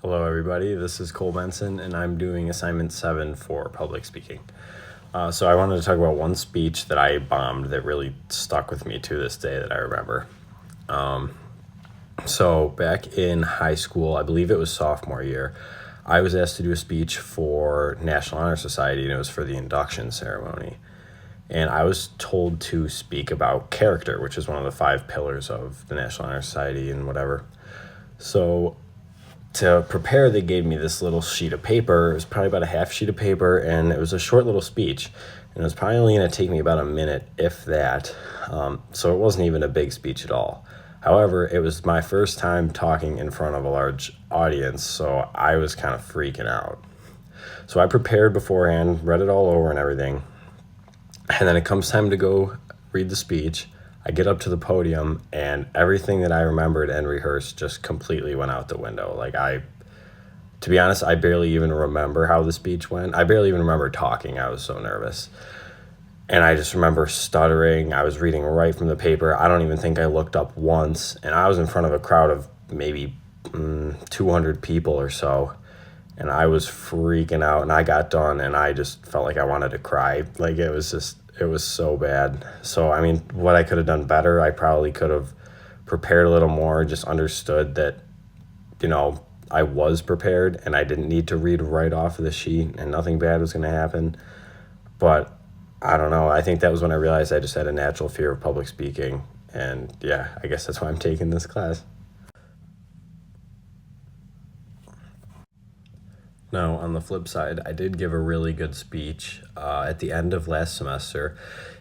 Hello, everybody. This is Cole Benson, and I'm doing assignment 7 for public speaking. So I wanted to talk about one speech that I bombed that really stuck with me to this day that I remember. So back in high school, I believe it was sophomore year, I was asked to do a speech for National Honor Society, and it was for the induction ceremony. And I was told to speak about character, which is one of the 5 pillars of the National Honor Society and whatever. So to prepare, they gave me this little sheet of paper. It was probably about a half sheet of paper, and it was a short little speech. And it was probably only going to take me about a minute, if that. So it wasn't even a big speech at all. However, it was my first time talking in front of a large audience, so I was kind of freaking out. So I prepared beforehand, read it all over and everything. And then it comes time to go read the speech. I get up to the podium, and everything that I remembered and rehearsed just completely went out the window. To be honest, I barely even remember how the speech went. I barely even remember talking. I was so nervous. And I just remember stuttering. I was reading right from the paper. I don't even think I looked up once. And I was in front of a crowd of maybe 200 people or so. And I was freaking out. And I got done, and I just felt like I wanted to cry. It was so bad. So, I mean, what I could have done better, I probably could have prepared a little more, just understood that, I was prepared and I didn't need to read right off of the sheet and nothing bad was going to happen. But I don't know. I think that was when I realized I just had a natural fear of public speaking. And yeah, I guess that's why I'm taking this class. Now, on the flip side, I did give a really good speech at the end of last semester.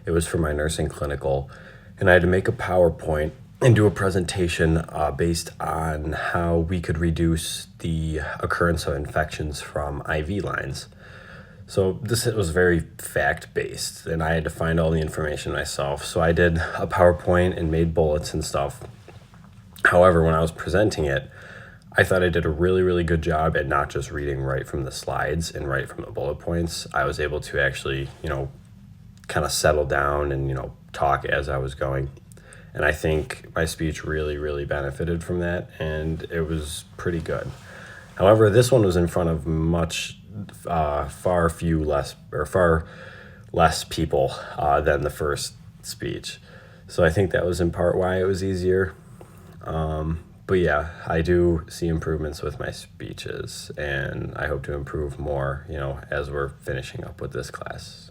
It was for my nursing clinical, and I had to make a PowerPoint and do a presentation based on how we could reduce the occurrence of infections from IV lines. So this was very fact-based, and I had to find all the information myself. So I did a PowerPoint and made bullets and stuff. However, when I was presenting it, I thought I did a really, really good job at not just reading right from the slides and right from the bullet points. I was able to actually, kind of settle down and, talk as I was going. And I think my speech really, really benefited from that, and it was pretty good. However, this one was in front of far less people than the first speech. So I think that was in part why it was easier. But yeah, I do see improvements with my speeches, and I hope to improve more, as we're finishing up with this class.